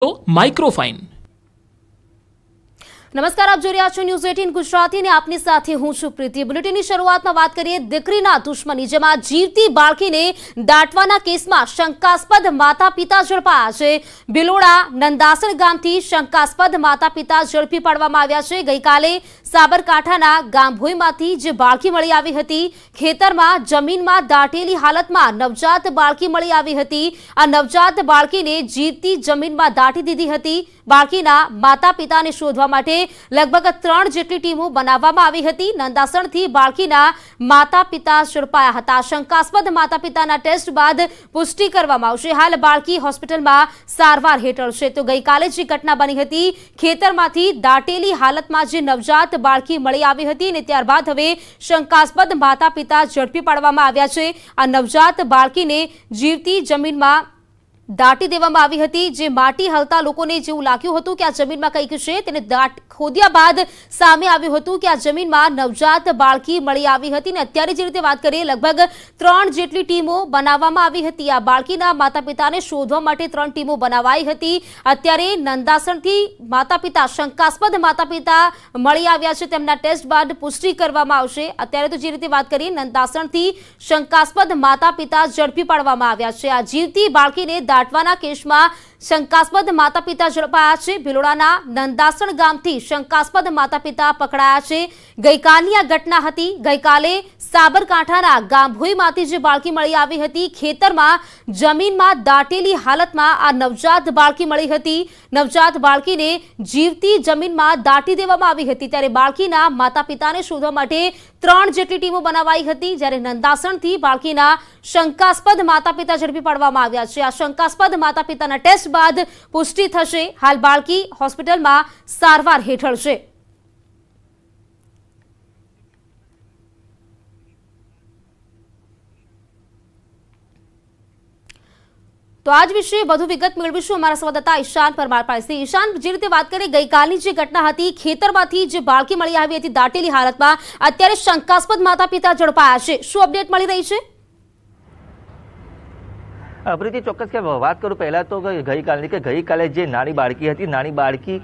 Microfine. નમસ્કાર, આપ જોઈ રહ્યા છો ન્યૂઝ 18 ગુજરાતી ને આપની સાથે હું છું પ્રીતિ। બુલેટિનની શરૂઆતમાં વાત કરીએ દીકરીના દુશ્મની, જેમાં જીવતી બાળકીને દાટવાના કેસમાં શંકાસ્પદ માતા પિતા ઝડપાયા છે। ભિલોડા નંદાસણ ગામથી શંકાસ્પદ માતા પિતા ઝડપી પાડવામાં આવ્યા છે। ગઈકાલે સાબરકાંઠાના ગામભોઈમાંથી જે બાળકી મળી આવી હતી, ખેતરમાં જમીનમાં દાટેલી હાલતમાં નવજાત બાળકી મળી આવી હતી। આ નવજાત બાળકીને જીવતી જમીનમાં દાટી દીધી હતી। બાળકીના માતા પિતાને શોધવા માટે લગભગ 3 જેટલી ટીમો બનાવવામાં આવી હતી। નંદાસણથી બાળકીના માતા પિતા ઝડપાયા હતા। શંકાસ્પદ માતા પિતાના ટેસ્ટ બાદ પુષ્ટિ કરવામાં આવશે। હાલ બાળકી હોસ્પિટલમાં સારવાર હેઠળ છે। તો ગઈકાલે જે ઘટના બની હતી, ખેતરમાંથી દાટેલી હાલતમાં જે નવજાત બાળકી મળી આવી હતી અને ત્યારબાદ હવે શંકાસ્પદ માતા પિતા ઝડપી પાડવામાં આવ્યા છે। આ નવજાત બાળકીને જીવતી જમીનમાં દાટી દેવામાં આવી હતી। જે માટી હલતા લોકોને જેવું લાગ્યું હતું કે આ જમીનમાં કંઈક છે, તેને ખોદ્યા બાદ સામે આવ્યું હતું કે આ જમીનમાં નવજાત બાળકી મળી આવી હતી। અને અત્યારે જે રીતે વાત કરીએ, લગભગ 3 જેટલી ટીમો બનાવવામાં આવી હતી। આ બાળકીના માતા પિતાને શોધવા માટે 3 ટીમો બનાવાઈ હતી। અત્યારે નંદાસણથી માતા પિતા, શંકાસ્પદ માતા પિતા મળી આવ્યા છે, તેમના ટેસ્ટ બાદ પુષ્ટિ કરવામાં આવશે। અત્યારે તો જે રીતે વાત કરીએ, નંદાસણથી શંકાસ્પદ માતા પિતા ઝડપી પાડવામાં આવ્યા છે। આ જીવતી બાળકીને દાટવાના કેસમાં શંકાસ્પદ માતા પિતા ઝડપાયા છે। ભિલોડાના નંદાસણ ગામથી શંકાસ્પદ માતા પિતા પકડાયા છે। ગઈકાલની આ ઘટના હતી। ગઈકાલે સાબરકાંઠાના ગામભોઈમાંથી જે બાળકી મળી આવી હતી, ખેતરમાં જમીનમાં દાટેલી હાલતમાં આ નવજાત બાળકી મળી હતી। નવજાત બાળકીને જીવતી જમીનમાં દાટી દેવામાં આવી હતી। ત્યારે બાળકીના માતા પિતાને શોધવા માટે 3 જેટલી ટીમો બનાવાઈ હતી, જ્યારે નંદાસણથી બાળકીના શંકાસ્પદ માતા પિતા ઝડપી પાડવામાં આવ્યા છે। આ શંકાસ્પદ માતા પિતાના ટેસ્ટ બાદ પુષ્ટિ થશે। હાલ બાળકી હોસ્પિટલમાં સારવાર હેઠળ છે। તો આજ વિશે વધુ વિગત મેળવીશું અમારા સંવાદદાતા ઈશાન પરમાર પાસેથી। ઈશાન, જે રીતે વાત કરીએ, ગઈકાલની જે ઘટના હતી, ખેતરમાંથી જે બાળકી મળી આવી હતી દાટેલી હાલતમાં, અત્યારે શંકાસ્પદ માતા પિતા ઝડપાયા છે, શું અપડેટ મળી રહી છે? પ્રીતિ, ચોક્કસ કે વાત કરું પહેલાં તો ગઈકાલે જે નાની બાળકી હતી, નાની બાળકી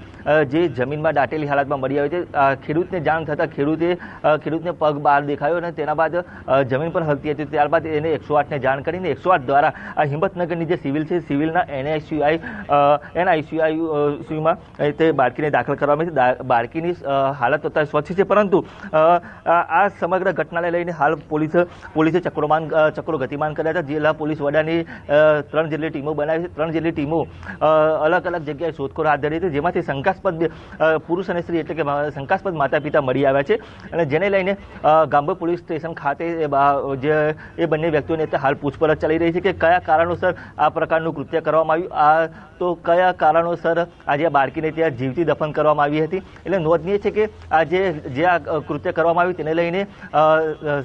જે જમીનમાં દાટેલી હાલતમાં મળી આવી છે, ખેડૂતને જાણ થતાં ખેડૂતને પગ બહાર દેખાયો અને તેના બાદ જમીન પર હલતી હતી। ત્યારબાદ એને 108ને જાણ કરીને 108 દ્વારા આ હિંમતનગરની જે સિવિલ છે, સિવિલના એનઆઈસીયુમાં તે બાળકીને દાખલ કરવામાં આવી છે। બાળકીની હાલત અત્યારે સ્વચ્છ છે, પરંતુ આ સમગ્ર ઘટનાને લઈને હાલ પોલીસે ચક્રો ગતિમાન કર્યા હતા। જિલ્લા પોલીસ વડાની 3 જેટલી ટીમો બનાવી છે। 3 જેટલી ટીમો અલગ અલગ જગ્યાએ શોધખોળ હાથ ધરી હતી, જેમાંથી શંકાસ્પદ પુરુષ અને સ્ત્રી એટલે કે શંકાસ્પદ માતા પિતા મળી આવ્યા છે। અને જેને લઈને ગામભોઈ પોલીસ સ્ટેશન ખાતે એ બંને વ્યક્તિઓને હાલ પૂછપરછ ચાલી રહી છે કે કયા કારણોસર આ પ્રકારનું કૃત્ય કરવામાં આવ્યું, તો કયા કારણોસર આજે આ બાળકીને ત્યાં જીવતી દફન કરવામાં આવી હતી। એટલે નોંધનીય છે કે જે આ કૃત્ય કરવામાં આવ્યું તેને લઈને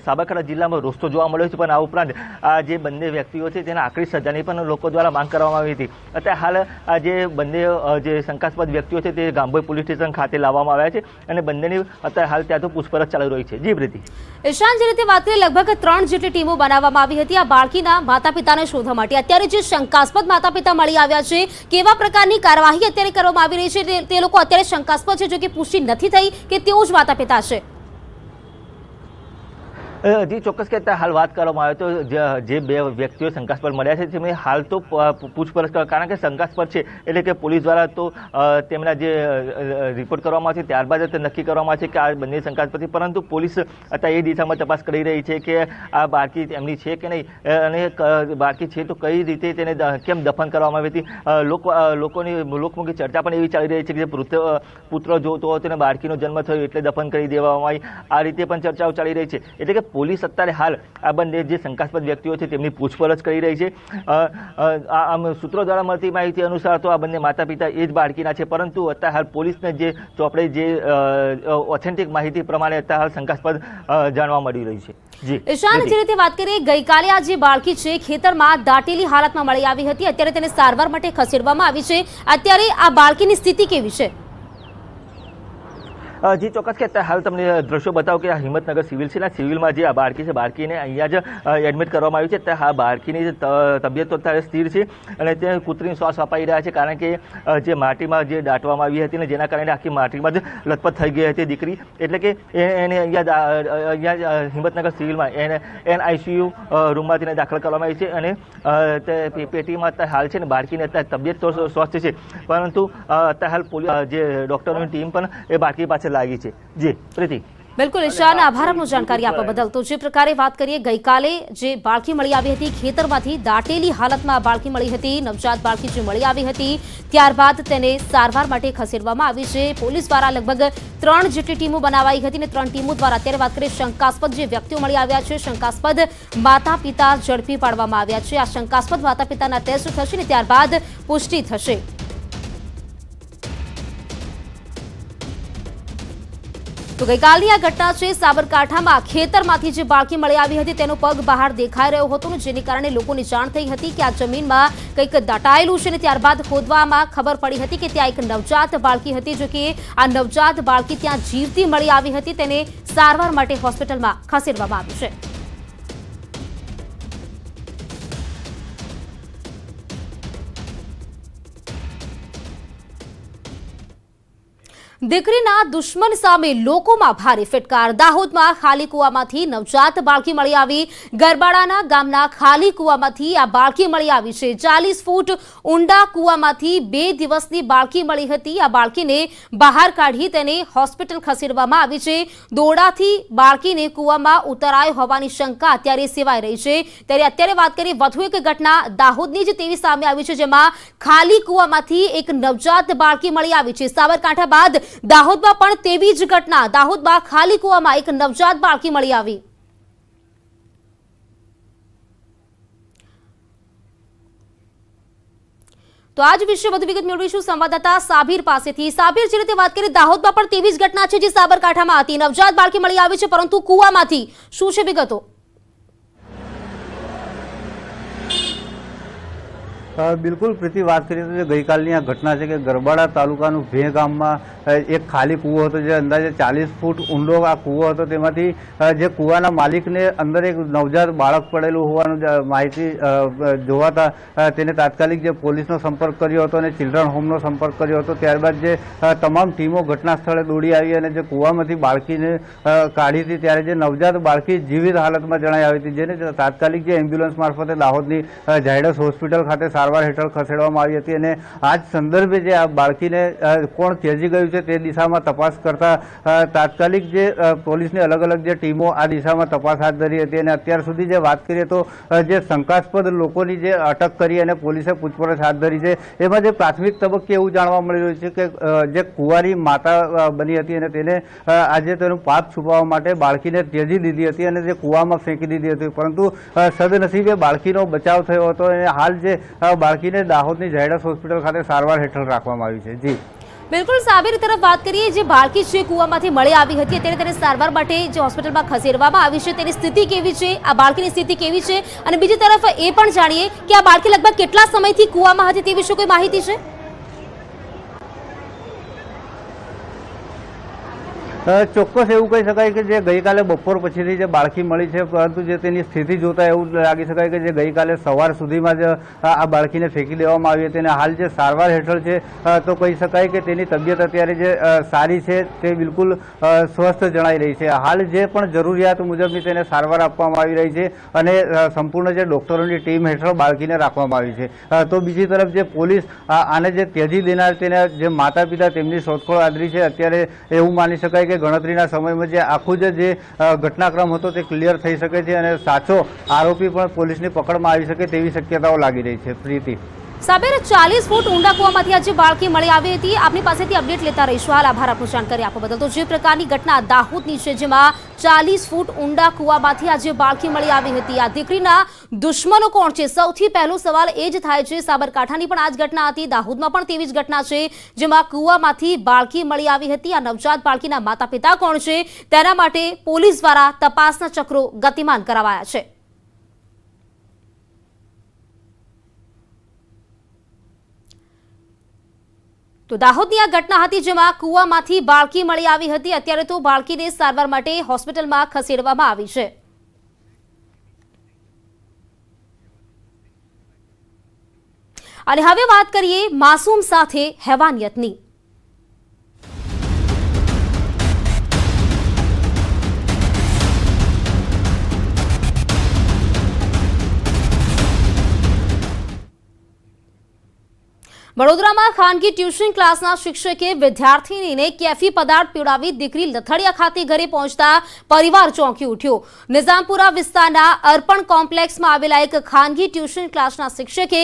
સાબરકાંઠા જિલ્લામાં રોષ જોવા મળ્યો છે, પણ આ ઉપરાંત આ જે બંને વ્યક્તિઓ છે તેના આકરી સજાની પણ લોકો દ્વારા માંગ કરવામાં આવી હતી। અત્યારે હાલ આ જે બંને જે શંકાસ્પદ વ્યક્તિઓ છે તે ગામભોઈ પોલીસ સ્ટેશન ખાતે લાવવામાં આવ્યા છે અને બંનેની અત્યારે હાલ ત્યાં તો પૂછપરછ ચાલી રહી છે। જી પ્રીતિ। ઈશાન, જે રીતે વાત કરીએ, લગભગ 3 જેટલી ટીમો બનાવવામાં આવી હતી આ બાળકીના માતા પિતાને શોધવા માટે। અત્યારે જે શંકાસ્પદ માતા પિતા મળી આવ્યા છે, કેવા પ્રકારની કાર્યવાહી અત્યારે કરવામાં આવી રહી છે? તે લોકો અત્યારે શંકાસ્પદ છે, જો કે પુષ્ટિ નથી થઈ કે તેઓ જ માતા પિતા છે? જી ચોક્કસ કે હાલ વાત કરવામાં આવે તો જે 2 વ્યક્તિઓ શંકાસ્પદ મળ્યા છે તેમને હાલ તો પૂછપરછ, કારણ કે શંકાસ્પદ છે એટલે કે પોલીસ દ્વારા તો તેમના જે રિપોર્ટ કરવામાં આવશે ત્યારબાદ નક્કી કરવામાં આવશે કે આ બંને શંકાસ્પદ છે, પરંતુ પોલીસ અત્યારે એ દિશામાં તપાસ કરી રહી છે કે આ બાળકી તેમની છે કે નહીં, અને બાળકી છે તો કઈ રીતે તેને કેમ દફન કરવામાં આવી હતી। લોકોની લોકમુખી ચર્ચા પણ એવી ચાલી રહી છે કે જે પુત્ર જોતો હતો અને બાળકીનો જન્મ થયો એટલે દફન કરી દેવામાં આવી, આ રીતે પણ ચર્ચાઓ ચાલી રહી છે। એટલે કે પોલીસ અત્યારે હાલ આ બંને જે શંકાસ્પદ વ્યક્તિઓ છે તેમની પૂછપરછ કરી રહી છે। આમ સૂત્રો દ્વારા મળતી માહિતી અનુસાર તો આ બંને માતા પિતા એ જ બાળકીના છે, પરંતુ અત્યારે હાલ પોલીસને જે ચોપડે જે ઓથેન્ટિક માહિતી પ્રમાણે અત્યારે હાલ શંકાસ્પદ જાણવા મળી રહ્યું છે। જી ઈશાન, જે રીતે વાત કરીએ, ગઈકાલે આ જે બાળકી છે ખેતરમાં દાટેલી હાલતમાં મળી આવી હતી, અત્યારે તેને સારવાર માટે ખસેડવામાં આવી છે। અત્યારે આ બાળકીની સ્થિતિ કેવી છે? જી ચોક્કસ કે અત્યારે હાલ તમને દ્રશ્યો બતાવો કે આ હિંમતનગર સિવિલ છે ને સિવિલમાં જે આ બાળકી છે બાળકીને અહીંયા જ એડમિટ કરવામાં આવી છે. અત્યારે હા બાળકીની જે તબિયત તો અત્યારે સ્થિર છે અને ત્યાં કૃત્રિમ શ્વાસ અપાઈ રહ્યા છે કારણ કે જે માટીમાં જે દાટવામાં આવી હતી ને જેના કારણે આખી માટીમાં જ લથપથ થઈ ગઈ હતી દીકરી. એટલે કે એને અહીંયા હિંમતનગર સિવિલમાં NICU રૂમમાં તેને દાખલ કરવામાં આવી છે અને પેટીમાં અત્યારે હાલ છે ને બાળકીને અત્યારે તબિયત તો સ્વસ્થ છે પરંતુ અત્યારે હાલ પોલીસ જે ડોક્ટરોની ટીમ પણ એ બાળકી પાછળ લાગી છે. જી પ્રીતિ. બિલકુલ ઈશાન, આભાર આપનો જાણકારી આપવા બદલ. તો જે પ્રકારે વાત કરીએ, ગઈકાલે જે બાળકી મળી આવી હતી ખેતરમાંથી દાટેલી હાલતમાં બાળકી મળી હતી, નવજાત બાળકી જે મળી આવી હતી ત્યારબાદ તેને સારવાર માટે ખસેડવામાં આવી છે. પોલીસ દ્વારા લગભગ 3 જેટલી ટીમો બનાવાઈ હતી અને 3 ટીમો દ્વારા અત્યારે વાત કરીએ શંકાસ્પદ જે વ્યક્તિઓ મળી આવ્યા છે, શંકાસ્પદ માતા પિતા ઝડપી પાડવામાં આવ્યા છે. આ શંકાસ્પદ માતા પિતાના ટેસ્ટ થશે ને ત્યારબાદ પુષ્ટિ થશે. તો ગઈકાલની આ ઘટના છે સાબરકાંઠામાં. ખેતરમાંથી જે બાળકી મળી આવી હતી તેનો પગ બહાર દેખાઈ રહ્યો હતો જેને કારણે લોકોને જાણ થઈ હતી કે આ જમીનમાં કંઈક દાટાયેલું છે ને ત્યારબાદ ખોદવામાં ખબર પડી હતી કે ત્યાં એક નવજાત બાળકી હતી. જો કે આ નવજાત બાળકી ત્યાં જીવતી મળી આવી હતી, તેને સારવાર માટે હોસ્પિટલમાં ખસેડવામાં આવી છે. દીકરીના દુશ્મન સામે લોકોમાં ભારે ફટકાર. દાહોદમાં ખાલી કુવામાંથી નવજાત બાળકી મળી આવી. ગરબાડાના ગામના ખાલી કુવામાંથી આ બાળકી મળી આવી છે. 40 ફૂટ ઊંડા કુવામાંથી 2 દિવસની બાળકી મળી હતી. આ બાળકીને બહાર કાઢી તેને હોસ્પિટલ ખસેડવામાં આવી છે. દોરડાથી બાળકીને કુવામાં ઉતરાય હોવાની શંકા અત્યારે સેવાઈ રહી છે. ત્યારે અત્યારે વાત કરીએ વધુ એક ઘટના દાહોદની જ તેવી સામે આવી છે જેમાં ખાલી કુવામાંથી એક નવજાત બાળકી મળી આવી છે. સાબરકાંઠા બાદ દાહોદમાં પણ તેવી જ ઘટના. દાહોદમાં ખાલી કુવામાં એક નવજાત બાળકી મળી આવી. તો આજ વિશે વધુ વિગત મેળવીશું સંવાદદાતા સાબિર પાસેથી. સાબિર, જે રીતે વાત કરીએ દાહોદમાં પણ તેવી જ ઘટના છે જે સાબરકાંઠામાં હતી. નવજાત બાળકી મળી આવી છે પરંતુ કુવામાંથી. શું છે વિગતો? બિલકુલ પ્રીતિ, વાત કરીએ તો જે ગઈકાલની આ ઘટના છે કે ગરબાડા તાલુકાનું ભે ગામમાં એક ખાલી કૂવો હતો જે અંદાજે 40 ફૂટ ઊંડો આ કૂવો હતો. તેમાંથી જે કૂવાના માલિકને અંદર એક નવજાત બાળક પડેલું હોવાનું માહિતી જોવાતા તેને તાત્કાલિક જે પોલીસનો સંપર્ક કર્યો હતો અને ચિલ્ડ્રન હોમનો સંપર્ક કર્યો હતો. ત્યારબાદ જે તમામ ટીમો ઘટના સ્થળે દોડી આવી અને જે કૂવામાંથી બાળકીને કાઢી હતી ત્યારે જે નવજાત બાળકી જીવિત હાલતમાં જણાઈ આવી હતી, જેને તાત્કાલિક જે એમ્બ્યુલન્સ મારફતે દાહોદની ઝાયડસ હોસ્પિટલ ખાતે સારવાર હેઠળ ખસેડવામાં આવી હતી. અને આ જ સંદર્ભે જે આ બાળકીને કોણ ત્યજી ગયું છે તે દિશામાં તપાસ કરતા તાત્કાલિક જે પોલીસની અલગ અલગ જે ટીમો આ દિશામાં તપાસ હાથ ધરી હતી. અને અત્યાર સુધી જે વાત કરીએ તો જે શંકાસ્પદ લોકોની જે અટક કરી અને પોલીસે પૂછપરછ હાથ ધરી છે એમાં જે પ્રાથમિક તબક્કે એવું જાણવા મળી રહ્યું છે કે જે કુંવારી માતા બની હતી અને તેને આજે તેનું પાપ છુપાવવા માટે બાળકીને ત્યજી દીધી હતી અને જે કુવામાં ફેંકી દીધી હતી. પરંતુ સદનસીબે બાળકીનો બચાવ થયો હતો અને હાલ જે બાળકીને દાહોદની ઝાયડસ હોસ્પિટલ ખાતે સારવાર હેઠળ રાખવામાં આવી છે. જી બિલકુલ. સાબિર તરફ વાત કરીએ, જે બાળકી છે કુવામાંથી મળી આવી હતી અત્યારે તેને સારવાર માટે જે હોસ્પિટલમાં ખસેડવામાં આવી છે તેની સ્થિતિ કેવી છે, આ બાળકીની સ્થિતિ કેવી છે, અને બીજી તરફ એ પણ જાણીએ કે આ બાળકી લગભગ કેટલા સમયથી કુવામાં હતી તે વિશે કોઈ માહિતી છે? ચોક્કસ એવું કહી શકાય કે જે ગઈકાલે બપોર પછીથી જે બાળકી મળી છે, પરંતુ જે તેની સ્થિતિ જોતા એવું લાગી શકાય કે જે ગઈકાલે સવાર સુધીમાં જ આ બાળકીને ફેંકી દેવામાં આવી હતી અને હાલ જે સારવાર હેઠળ છે તો કહી શકાય કે તેની તબિયત અત્યારે જે સારી છે તે બિલકુલ સ્વસ્થ જણાઈ રહી છે. હાલ જે પણ જરૂરિયાત મુજબની તેને સારવાર આપવામાં આવી રહી છે અને સંપૂર્ણ જે ડોક્ટરોની ટીમ હેઠળ બાળકીને રાખવામાં આવી છે. તો બીજી તરફ જે પોલીસ આને જે ત્યજી દેનાર તેના જે માતા પિતા તેમની શોધખોળ આદરી છે. અત્યારે એવું માની શકાય કે ગણતરીના સમયમાં જે આખું જે ઘટનાક્રમ હતો તે ક્લિયર થઈ શકે છે અને સાચો આરોપી પણ પોલીસની પકડમાં આવી શકે તેવી શક્યતાઓ લાગી રહી છે. પ્રીતિ. સાબિર, 40 ફૂટ ઊંડા કુવામાંથી આજે બાળકી મળી આવી હતી. આપની પાસેથી અપડેટ લેતા રહીશું. હાલ આભાર આપનો જાણકારી આપવા બદલ. તો જે પ્રકારની ઘટના દાહોદની છે જેમાં 40 ફૂટ ઊંડા કુવામાંથી આજે બાળકી મળી આવી હતી. આ દીકરીના દુશ્મનો કોણ છે? સૌથી પહેલો સવાલ એ જ થાય છે. સાબરકાંઠાની પણ આ જ ઘટના હતી, દાહોદમાં પણ તેવી જ ઘટના છે જેમાં કુવામાંથી બાળકી મળી આવી હતી. આ નવજાત બાળકીના માતા પિતા કોણ છે તેના માટે પોલીસ દ્વારા તપાસના ચક્રો ગતિમાન કરાવાયા છે. તો દાહોદની આ ઘટના હતી જેમાં કૂવામાંથી બાળકી મળી આવી હતી। અત્યારે તો બાળકીને સારવાર માટે હોસ્પિટલમાં ખસેડવામાં આવી છે। અને હવે વાત કરીએ માસૂમ સાથે હેવાનિયતની। વડોદરામાં ખાનગી ટ્યુશન ક્લાસના શિક્ષકે વિદ્યાર્થીનીને કેફી પદાર્થ પીવડાવી દીકરી લથડિયા ખાતે ઘરે પહોંચતા પરિવાર ચોંકી ઉઠ્યો। નિઝામપુરા વિસ્તારના અર્પણ કોમ્પ્લેક્સમાં આવેલા એક ખાનગી ટ્યુશન ક્લાસના શિક્ષકે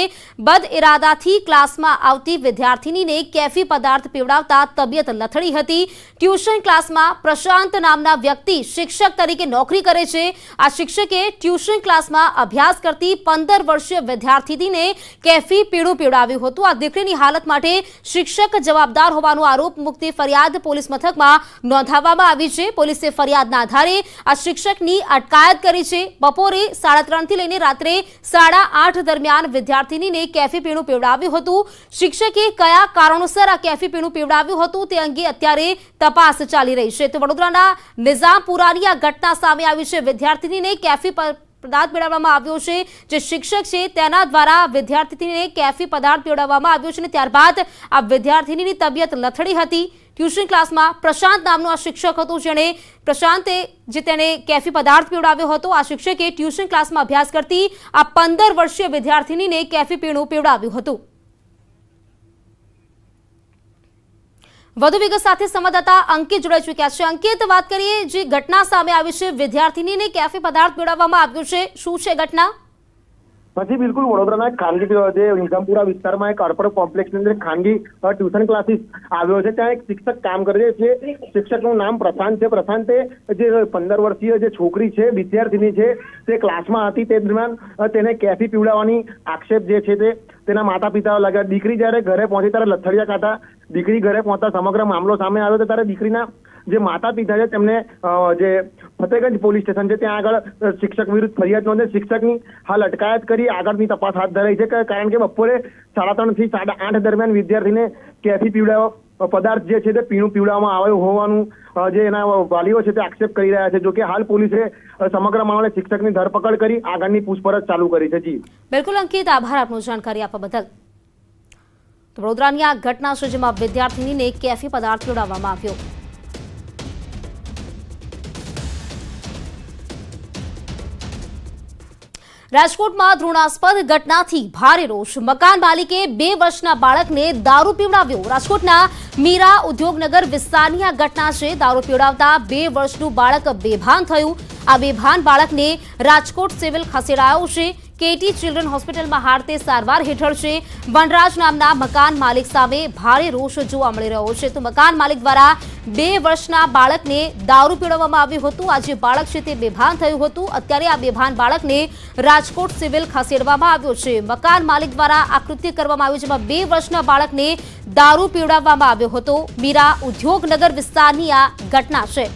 બદ ઇરાદાથી ક્લાસમાં આવતી વિદ્યાર્થીનીને કેફી પદાર્થ પીવડાવતા તબિયત લથડી હતી। ટ્યુશન ક્લાસમાં પ્રશાંત નામના વ્યક્તિ શિક્ષક તરીકે નોકરી કરે છે। આ શિક્ષકે ટ્યુશન ક્લાસમાં અભ્યાસ કરતી 15 વર્ષીય વિદ્યાર્થીનીને કેફી પીણું પીવડાવ્યું હતું। આ દીકરીની હાલત માટે શિક્ષક જવાબદાર હોવાનો આરોપ મૂકતી ફરિયાદ પોલીસ મથકમાં નોંધાવવામાં આવી છે। પોલીસે ફરિયાદના આધારે આ શિક્ષકની અટકાયત કરી છે। બપોરે 3:30 થી લઈને રાત્રે 8:30 દરમિયાન વિદ્યાર્થીનીને કેફી પીણું પીવડાવ્યું હતું। શિક્ષકે કયા કારણોસર આ કેફી પીણું પીવડાવ્યું હતું તે અંગે અત્યારે તપાસ ચાલી રહી છે। તો વડોદરાના નિઝામપુરાની આ ઘટના સામે આવી છે। વિદ્યાર્થીનીને કેફી પદાર્થ પીવડાવવામાં આવ્યો છે। જે શિક્ષક છે તેના દ્વારા વિદ્યાર્થીનીને કેફી પદાર્થ પીવડાવવામાં આવ્યો છે અને ત્યારબાદ આ વિદ્યાર્થીનીની તબિયત લથડી હતી। ટ્યુશન ક્લાસમાં પ્રશાંત નામનો આ શિક્ષક હતો જેણે તેને કેફી પદાર્થ પીવડાવ્યો હતો। આ શિક્ષકે ટ્યુશન ક્લાસમાં અભ્યાસ કરતી આ 15 વર્ષીય વિદ્યાર્થીનીને કેફી પીણું પીવડાવ્યું હતું। વધુ વિગત સાથે સંવાદદાતા અંકિત જોડાઈ ચૂક્યા છે। અંકિત, વાત કરીએ જે ઘટના સામે આવી છે, વિદ્યાર્થીનીને કેફી પદાર્થ પીવડાવવામાં આવ્યો છે, શું છે ઘટના? પછી બિલકુલ વડોદરાના ખાનગી જે નિઝામપુરા વિસ્તારમાં એક અર્પણ કોમ્પ્લેક્સની અંદર ખાનગી ટ્યુશન ક્લાસીસ આવ્યો છે। ત્યાં એક શિક્ષક કામ કરે છે। શિક્ષકનું નામ પ્રશાંત છે। પ્રશાંતે જે 15 વર્ષીય જે છોકરી છે, વિદ્યાર્થીની છે, તે ક્લાસમાં હતી તે દરમિયાન તેને કેફી પીવડાવવાની આક્ષેપ જે છે તે તેના માતા પિતા લગાવ્યા। દીકરી જ્યારે ઘરે પહોંચી ત્યારે લથડિયા ખાતા દીકરી ઘરે પહોંચતા સમગ્ર મામલો સામે આવ્યો તો ત્યારે દીકરીના જે માતા પિતા છે તેમને જે ફતેગંજ પોલીસ સ્ટેશન છે ત્યાં આગળ શિક્ષક વિરુદ્ધ ફરિયાદ નોંધી શિક્ષકની હાલ અટકાયત કરી આગળની તપાસ હાથ ધરાઈ છે। કારણ કે બપોરે 3:30 થી 8:30 દરમિયાન વિદ્યાર્થીને કેફી પીવડાવવા પદાર્થ જે છે તે પીણું પીવડાવવામાં આવ્યું હોવાનું જે એના વાલીઓ છે તે આક્ષેપ કરી રહ્યા છે। જોકે હાલ પોલીસે સમગ્ર મામલે શિક્ષકની ધરપકડ કરી આગળની પૂછપરછ ચાલુ કરી છે। જી બિલકુલ અંકિત, આભાર આપનો જાણકારી આપવા બદલ। વડોદરાની આ ઘટના છે જેમાં વિદ્યાર્થીનીને કેફી પદાર્થ પીવડાવવામાં આવ્યો। રાજકોટમાં ધૃણાસ્પદ ઘટનાથી ભારે રોષ। મકાન માલિકે 2 વર્ષના બાળકને દારૂ પીવડાવ્યો। રાજકોટના મીરા ઉદ્યોગનગર વિસ્તારની આ ઘટના છે। દારૂ પીવડાવતા 2 વર્ષનું બાળક બેભાન થયું। આ બેભાન બાળકને રાજકોટ સિવિલ ખસેડાયો છે। કેટી ચિલ્ડ્રન હોસ્પિટલમાં હાલ તે સારવાર હેઠળ છે। વનરાજ નામના મકાન માલિક સામે ભારે રોષ જોવા મળી રહ્યો છે। તો મકાન માલિક દ્વારા 2 વર્ષના બાળકને દારૂ પીવડાવવામાં આવ્યું હતું। આ જે બાળક છે તે બેભાન થયું હતું। અત્યારે આ બેભાન બાળકને રાજકોટ સિવિલ ખસેડવામાં આવ્યો છે। મકાન માલિક દ્વારા આ કૃત્ય કરવામાં આવ્યું જેમાં 2 વર્ષના બાળકને દારૂ પીવડાવવામાં આવ્યો હતો। મીરા ઉદ્યોગનગર વિસ્તારની આ ઘટના છે।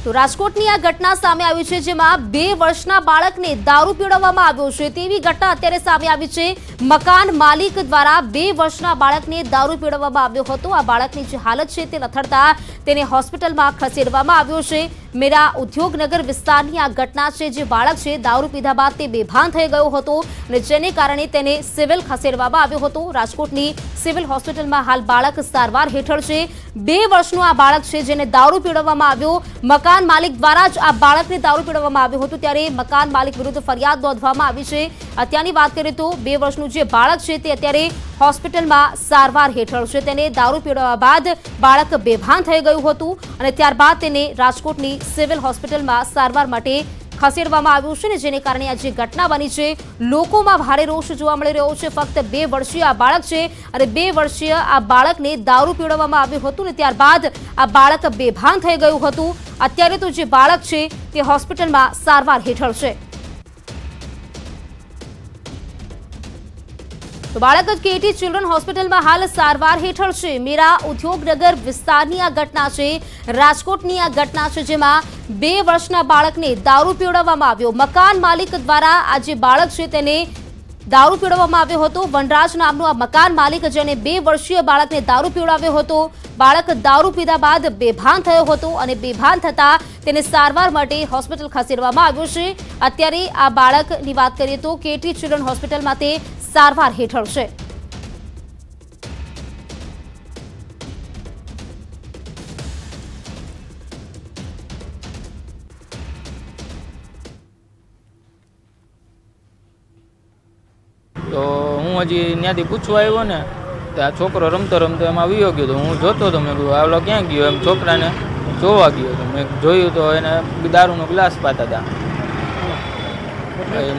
તો રાજકોટની આ ઘટના સામે આવી છે જેમાં 2 વર્ષના બાળકને દારૂ પીવડાવવામાં આવ્યો છે તેવી ઘટના અત્યારે સામે આવી છે। મકાન માલિક દ્વારા 2 વર્ષના બાળકને દારૂ પીવડાવવામાં આવ્યો હતો। આ બાળકની જે હાલત છે તે લથડતા તેને હોસ્પિટલમાં ખસેડવામાં આવ્યો છે। મીરા ઉદ્યોગનગર વિસ્તારની આ ઘટના છે। જે બાળક છે દારૂ પીધા બાદ તે બેભાન થઈ ગયો હતો અને જેને કારણે તેને સિવિલ ખસેડવામાં આવ્યો હતો। રાજકોટની સિવિલ હોસ્પિટલમાં હાલ બાળક સારવાર હેઠળ છે। 2 વર્ષનું આ બાળક છે જેને દારૂ પીવડાવવામાં આવ્યો। મકાન માલિક દ્વારા જ આ બાળકને દારૂ પીવડાવવામાં આવ્યો હતો ત્યારે મકાન માલિક વિરુદ્ધ ફરિયાદ નોંધવામાં આવી છે। અત્યારની વાત કરીએ તો 2 વર્ષનું જે બાળક છે તે અત્યારે હોસ્પિટલમાં સારવાર હેઠળ છે। તેને દારૂ પીવડાવવા બાદ બાળક બેભાન થઈ ગયું હતું અને ત્યારબાદ તેને રાજકોટની સિવિલ હોસ્પિટલમાં સારવાર માટે ખસેડવામાં આવ્યું છે ને જેને કારણે આ જે ઘટના બની છે લોકોમાં ભારે રોષ જોવા મળી રહ્યો છે। ફક્ત 2 વર્ષીય આ બાળક છે અને 2 વર્ષીય આ બાળકને દારૂ પીવડાવવામાં આવ્યું હતું ને ત્યારબાદ આ બાળક બેભાન થઈ ગયું હતું। અત્યારે તો જે બાળક છે તે હોસ્પિટલમાં સારવાર હેઠળ છે। તો બાળક જ કેટી ચિલ્ડ્રન હોસ્પિટલમાં હાલ સારવાર હેઠળ છે। મીરા ઉદ્યોગનગર વિસ્તારની આ ઘટના છે। રાજકોટની આ ઘટના છે જેમાં 2 વર્ષના બાળકને દારૂ પીવડાવવામાં આવ્યો। મકાન માલિક દ્વારા આ જે બાળક છે તેને દારૂ પીવડાવવામાં આવ્યો હતો। વનરાજ નામનો આ મકાન માલિક જેને 2 વર્ષીય બાળકને દારૂ પીવડાવ્યો હતો। બાળક દારૂ પીધા બાદ બેભાન થયો હતો અને બેભાન થતા તેને સારવાર માટે હોસ્પિટલ ખસેડવામાં આવ્યો છે। અત્યારે આ બાળકની વાત કરીએ તો કેટી ચિલ્ડ્રન હોસ્પિટલમાં તે સારવાર હેઠળ છે। तो हूँ हजी त्याँ पूछवा आव्यो ने तो छोकरो रमतो रमतो एमां वीयो गयो। तो हूँ जोतो तो मैं आवलो क्या गयो एम छोकरा ने जोवा गयो। तो मैं जोयुं तो एने दारूनो ग्लास पाता था।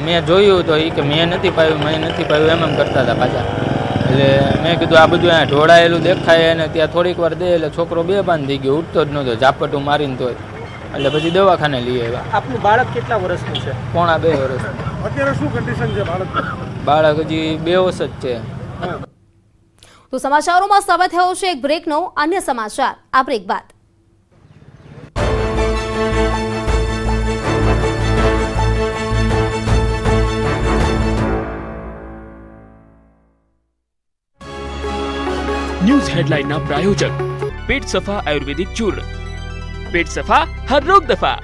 मैं जोयुं तो ई के मैं नथी पायुं एम करता था पाछा। એટલે મેં કીધું આ બધું અહીંયા ઢોળાયેલું દેખાય અને ત્યાં થોડીક વાર દે એટલે છોકરો બેભાન થઈ ગયો, ઉઠતો જ નહોતો, ઝાપટું મારીને તોય। એટલે પછી દવાખાને લઈ આવ્યા। આપનું બાળક કેટલા વર્ષનું છે? પોણા 2 વર્ષનું। અત્યારે શું કન્ડિશન છે બાળકની? બાળક હજી બેહોશ જ છે। તો સમાચારોમાં સમય થયો છે એક બ્રેકનો। અન્ય સમાચાર આ બ્રેક બાદ। न्यूज हेडलाइन ना प्रायोजक पेट सफा आयुर्वेदिक चूर्ण। पेट सफा हर रोग दफा।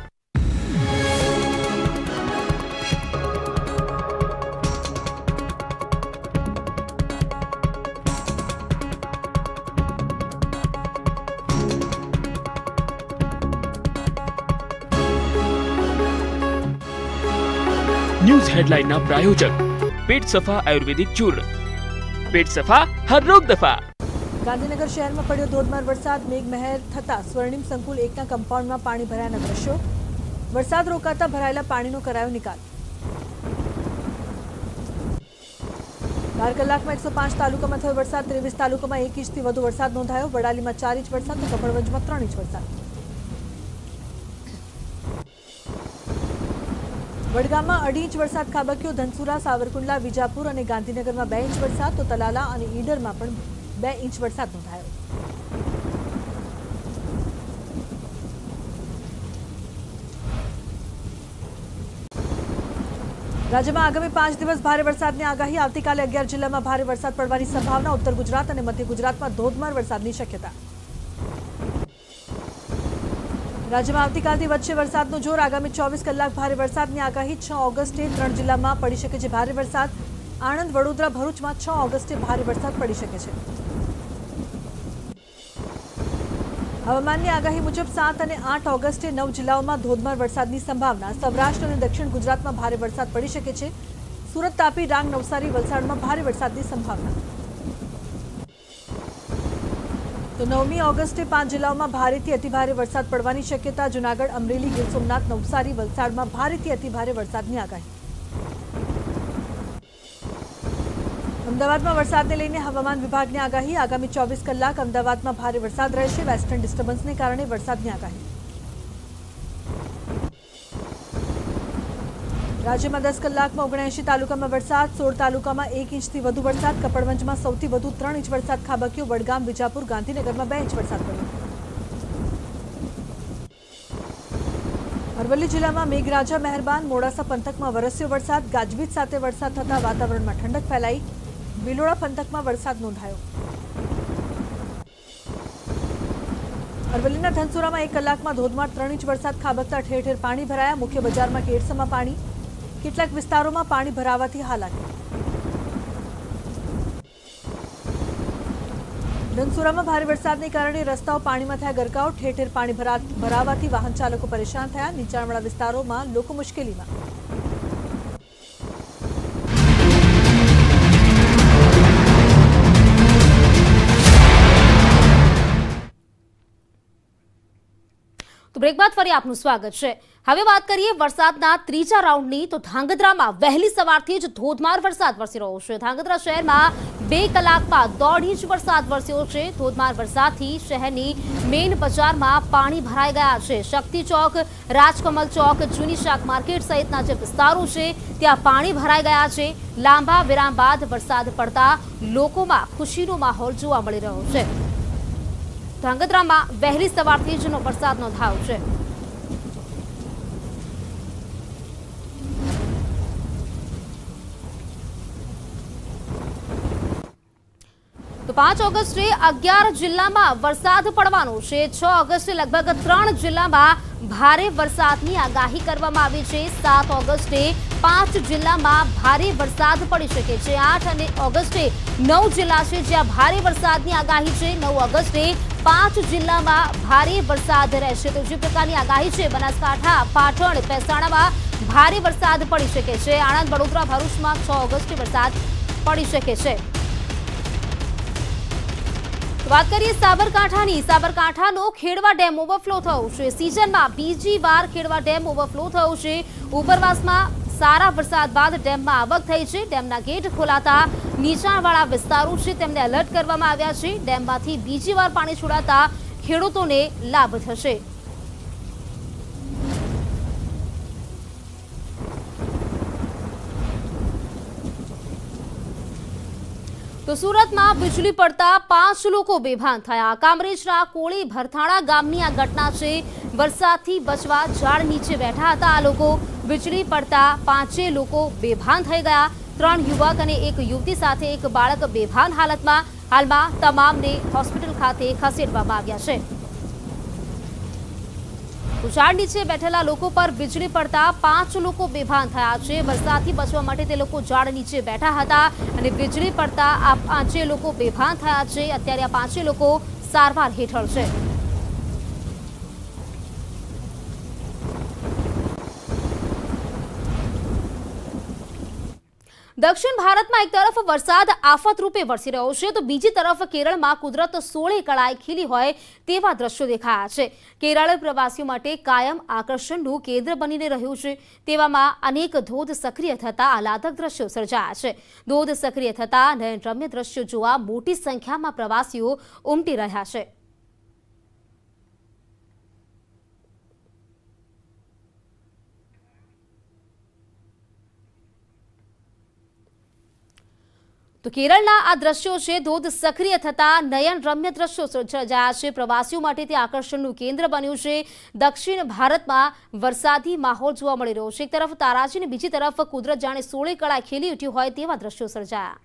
न्यूज हेडलाइन ना प्रायोजक पेट सफा आयुर्वेदिक चूर्ण। पेट सफा हर रोग दफा। गांधीनगर शहर में पड़ो धोधमार वरसाद। मेघमहेर थता स्वर्णिम संकुल 1 कम्पाउंड में पानी भरायाना दृश्यो। वरसाद रोकाता भरायेला पाणीनो करायो निकाल। 12 कलाक में 105 तालुका में थयो वरसाद। 23 तालुका में 1 इंच थी वधु वरसाद नोंधायो। वडाली में 4 इंच वरसाद तो कपड़वंज में 3 इंच वरसाद। वडगाम में 2.5 इंच वरसाद खाबक्यो। धनसुरा, सावरकुंडला, विजापुर और गांधीनगर में 2 इंच वरसाद तो तलाला और ईडर में 2 इंच वरसाद नोंधायो। राज्य में आगामी 5 दिवस भारे वरसादनी आगाही। आवतीकाले 11 जिल्ला में भारे वरसाद पड़वानी संभावना। उत्तर गुजरात और मध्य गुजरात में धोधमार वरसादनी शक्यता। राज्य में आवतीकालथी वधशे वरसादनो जोर। आगामी 24 कलाक भारे वरसादनी आगाही। 6 ऑगस्टे 3 जिल्ला में पड़ी शके छे भारे वरसाद। आणंद, वडोदरा, भरूच में 6 ऑगस्टे भारे वरसाद पड़ी शके छे। हवामाननी आगाही मुजब 7 और 8 ऑगस्टे 9 जिल्लाओं में धोधमार वरसादनी संभावना। सौराष्ट्र और दक्षिण गुजरात में भारे वरसाद पड़ी शके छे। सूरत, तापी, डांग, नवसारी, वलसाड में भारे वरसादनी संभावना। तो 9 ऑगस्टे 5 जिल्लाओं में भारे थी अति भारे वरसाद पड़वानी शक्यता। जूनागढ़, अमरेली, गीर सोमनाथ, नवसारी, वलसाड में भारे थी अति भारे वरसादनी आगाही। अमदावाद में वरसाद ने लईने हवामान विभाग ने आगाही। आगामी 24 कलाक अमदावाद में भारे वरसाद रहेशे। वेस्टर्न डिस्टर्बन्स ने कारणे वरसादनी आगाही। राज्य में 10 कलाक में 79 तालुका में वरसाद। 16 तालुका में 1 इंच थी वधु वरसाद। कपड़वंज में सौथी वधु 3 इंच वरसाद खाबक्यो। वडगाम, विजापुर, गांधीनगर में 2 इंच वरसाद पड्यो। अरवली जिला में मेघराजा मेहरबान। मोड़ासा पंथक में वरस्यो वरसाद। गाजवीज साथे वरसाद थता वातावरण में ठंडक फैलाई। बिलोड़ा पंथक में वरसाद नोंधायो। अरवलीना धनसुरा में 1 कलाक में धोधमार 3 इंच वरसाद खाबकता ठेर ठेर पाणी भराया। मुख्य बजार में केरसमा पाणी। કેટલાક વિસ્તારોમાં પાણી ભરાવાથી હાલાકી। ધનસુરામાં ભારે વરસાદને કારણે રસ્તાઓ પાણીમાં થયા ગરકાવ। ઠેર ઠેર પાણી ભરાવાથી વાહન ચાલકો પરેશાન થયા। નીચાણવાળા વિસ્તારોમાં લોકો મુશ્કેલીમાં। તો બ્રેક બાદ ફરી આપનું સ્વાગત છે। હવે વાત કરીએ વરસાદના ત્રીજા રાઉન્ડની। તો ધાંગધ્રામાં વહેલી સવારથી જ ધોધમાર વરસાદ વરસી રહ્યો છે। ધાંગધ્રા શહેરમાં 2 કલાકમાં 1.5 ઇંચ વરસાદ વરસ્યો છે। ધોધમાર વરસાદથી શહેરની મેઇન બજારમાં પાણી ભરાઈ ગયા છે। શક્તિ ચોક, રાજકમલ ચોક, જૂની શાક માર્કેટ સહિતના જે વિસ્તારો છે ત્યાં પાણી ભરાઈ ગયા છે। લાંબા વિરામ બાદ વરસાદ પડતા લોકોમાં ખુશીનો માહોલ જોવા મળી રહ્યો છે। ધાંગધ્રામાં વહેલી સવારથી જ વરસાદ નોંધાયો છે। તો 5 ઓગસ્ટે 11 જિલ્લામાં વરસાદ પડવાનો છે. 6 ઓગસ્ટે લગભગ 3 જિલ્લામાં ભારે વરસાદની આગાહી કરવામાં આવી છે. 7 ઓગસ્ટે 5 જિલ્લામાં ભારે વરસાદ પડી શકે છે. 8 અને ઓગસ્ટે 9 જિલ્લા છે જ્યાં ભારે વરસાદની આગાહી છે. 9 ઓગસ્ટે 5 જિલ્લામાં ભારે વરસાદ રહેશે. તો જે પ્રકારની આગાહી છે, બનાસકાંઠા, પાટણ, મહેસાણામાં ભારે વરસાદ પડી શકે છે. આણંદ, વડોદરા, ભરૂચમાં 6 ઓગસ્ટે વરસાદ પડી શકે છે. વાત કરીએ સાબરકાંઠાની. સાબરકાંઠાનો ખેડવા ડેમ ઓવરફ્લો થયો છે. સિઝનમાં બીજી વાર ખેડવા ડેમ ઓવરફ્લો થયો છે. ઉપરવાસમાં સારા વરસાદ બાદ ડેમમાં આવક થઈ છે. ડેમના ગેટ ખોલાતા નીચાણવાળા વિસ્તારો છે તેમને એલર્ટ કરવામાં આવ્યા છે. ડેમમાંથી બીજી વાર પાણી છોડાતા ખેડૂતોને લાભ થશે. તો સુરતમાં વીજળી પડતા 5 લોકો બેભાન થયા. કામરેજના કોળી ભરથાણા ગામની આ ઘટના છે. વરસાદથી બચવા ઝાડ નીચે બેઠા હતા આ લોકો. વીજળી પડતા 5 લોકો બેભાન થઈ ગયા. 3 યુવક અને 1 યુવતી સાથે એક બાળક બેભાન હાલતમાં. હાલમાં તમામને હોસ્પિટલ ખાતે ખસેડવામાં આવ્યા છે. ઝાડ નીચે બેઠેલા લોકો પર વીજળી પડતા 5 લોકો બેભાન થયા છે. વરસાદથી બચવા માટે તે લોકો ઝાડ નીચે બેઠા હતા અને વીજળી પડતા આ 5 લોકો બેભાન થયા છે. અત્યારે આ 5 લોકો સારવાર હેઠળ છે. દક્ષિણ ભારતમાં એક તરફ વરસાદ આફત રૂપે વરસી રહ્યો છે, તો બીજી તરફ કેરળમાં કુદરત 16 કળાએ ખીલી હોય તેવા દ્રશ્યો દેખાયા છે. કેરળ પ્રવાસીઓ માટે કાયમ આકર્ષણનું કેન્દ્ર બનીને રહ્યું છે. તેવામાં અનેક ધોધ સક્રિય થતા આહલાદક દ્રશ્યો સર્જાયા છે. ધોધ સક્રિય થતા નયનરમ્ય દ્રશ્યો જોવા મોટી સંખ્યામાં પ્રવાસીઓ ઉમટી રહ્યા છે. તો કેરળના આ દ્રશ્યો છે. ધોધ સક્રિય થતા નયનરમ્ય દ્રશ્યો સર્જાયા છે. પ્રવાસીઓ માટે તે આકર્ષણનું કેન્દ્ર બન્યું છે. દક્ષિણ ભારતમાં વરસાદી માહોલ જોવા મળી રહ્યો છે. એક તરફ તારાજી અને બીજી તરફ કુદરત જાણે 16 કળાએ ખીલી ઉઠ્યું હોય તેવા દ્રશ્યો સર્જાયા.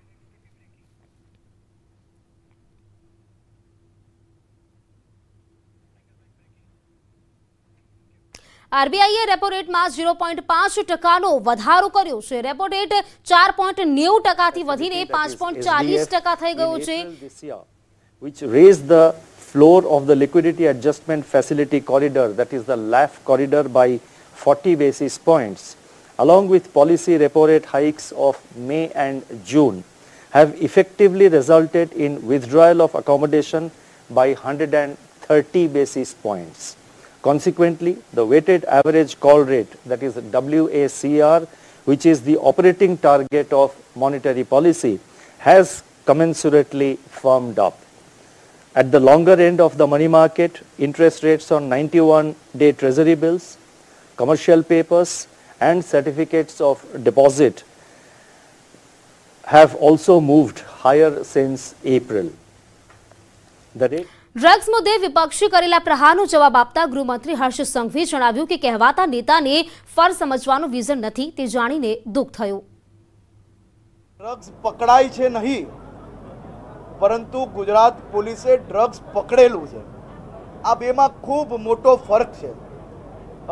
આરબીઆઈએ રેપો રેટમાં 0.5% વધારો કર્યો છે. રેપો રેટ 4.90%થી વધીને 5.40% થઈ ગયો છે. which raised the floor of the liquidity adjustment facility corridor, that is the LAF corridor, by 40 basis points, along with policy repo rate hikes of May and June, have effectively resulted in withdrawal of accommodation by 130 basis points. Consequently, the weighted average call rate, that is WACR, which is the operating target of monetary policy, has commensurately firmed up. At the longer end of the money market, interest rates on 91-day treasury bills, commercial papers and certificates of deposit have also moved higher since April. The rate drugs મુદ્દે વિપક્ષે કરેલા પ્રહારનો જવાબ આપતા ગૃહમંત્રી હર્ષ સંઘવીએ જણાવ્યું કે કહેવાતા નેતાને ફર સમજવાનું વિઝન નથી, તે જાણીને દુઃખ થયું. ડ્રગ્સ પકડાય છે નહીં, પરંતુ ગુજરાત પોલીસે ડ્રગ્સ પકડેલું છે. આ બેમાં ખૂબ મોટો ફરક છે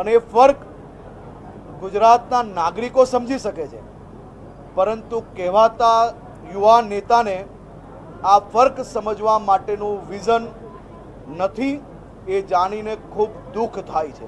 અને એ ફરક ગુજરાતના નાગરિકો સમજી શકે છે, પરંતુ કહેવાતા યુવા નેતાને આ ફરક સમજવા માટેનું વિઝન નથી, એ જાણીને ખૂબ દુઃખ થાય છે.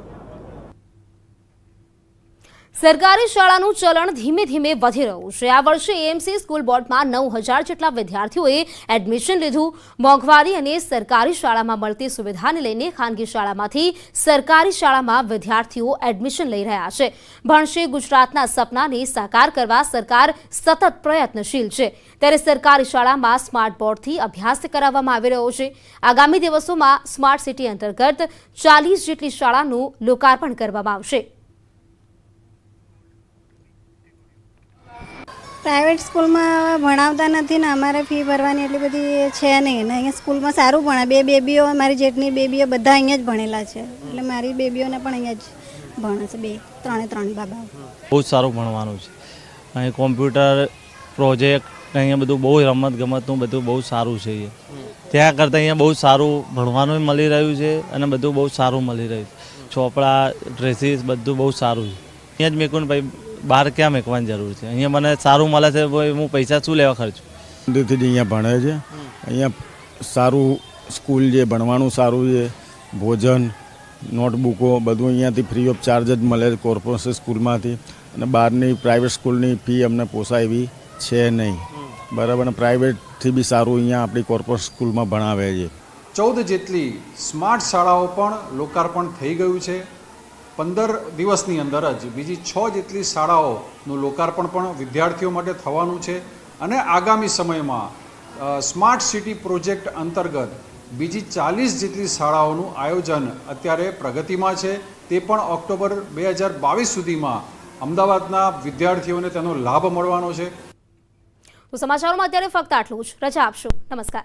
સરકારી શાળાનું ચલણ ધીમે ધીમે વધી રહ્યું છે. આ વર્ષે એએમસી સ્કૂલ બોર્ડમાં 9000 જેટલા વિદ્યાર્થીઓએ એડમિશન લીધું. મોંઘવારી અને સરકારી શાળામાં મળતી સુવિધાને લઈને ખાનગી શાળામાંથી સરકારી શાળામાં વિદ્યાર્થીઓ એડમિશન લઈ રહ્યા છે. ભણશે ગુજરાતના સપનાને સાકાર કરવા સરકાર સતત પ્રયત્નશીલ છે. ત્યારે સરકારી શાળામાં સ્માર્ટ બોર્ડથી અભ્યાસ કરાવવામાં આવી રહ્યો છે. આગામી દિવસોમાં સ્માર્ટ સિટી અંતર્ગત 40 જેટલી શાળાનું લોકાર્પણ કરવામાં આવશે. પ્રાઇવેટ સ્કૂલમાં ભણાવતા નથી ને અમારે ફી ભરવાની એટલી બધી છે નહીં ને અહીંયા સ્કૂલમાં સારું ભણે. 2 બેબીઓ, મારી જેટની બેબીઓ બધા અહીંયા જ ભણેલા છે, એટલે મારી બેબીઓને પણ અહીંયા જ ભણે છે. 3 બાબા. બહુ સારું ભણવાનું છે. અહીં કોમ્પ્યુટર, પ્રોજેક્ટ કે અહીંયા બધું બહુ રમત ગમતનું બધું બહુ સારું છે. ત્યાં કરતાં અહીંયા બહુ સારું ભણવાનું મળી રહ્યું છે અને બધું બહુ સારું મળી રહ્યું છે. ચોપડા, ડ્રેસીસ બધું બહુ સારું છે. અહીંયા જ મેકું ને ભાઈ બહાર ક્યાં મેકવાની જરૂર છે? અહીંયા મને સારું મળે છે, ભાઈ હું પૈસા શું લેવા ખર્ચું? થી અહીંયા ભણે છે. અહીંયા સારું સ્કૂલ છે, ભણવાનું સારું છે, ભોજન, નોટબુકો બધું અહીંયાથી ફ્રી ઓફ ચાર્જ જ મળે છે કોર્પોરેશન સ્કૂલમાંથી. અને બહારની પ્રાઇવેટ સ્કૂલની ફી અમને પોસાય એવી છે નહીં. બરાબર. અને પ્રાઇવેટથી બી સારું અહીંયા આપણી કોર્પોરેટ સ્કૂલમાં ભણાવે છે. 14 જેટલી સ્માર્ટ શાળાઓ પણ લોકાર્પણ થઈ ગયું છે. 15 દિવસની અંદર જ બીજી 6 જેટલી શાળાઓનું લોકાર્પણ પણ વિદ્યાર્થીઓ માટે થવાનું છે. અને આગામી સમયમાં સ્માર્ટ સિટી પ્રોજેક્ટ અંતર્ગત બીજી 40 જેટલી શાળાઓનું આયોજન અત્યારે પ્રગતિમાં છે. તે પણ ઓક્ટોબર 2022 સુધીમાં અમદાવાદના વિદ્યાર્થીઓને તેનો લાભ મળવાનો છે. તો સમાચારોમાં અત્યારે ફક્ત આટલું જ. રજા આપશો. નમસ્કાર.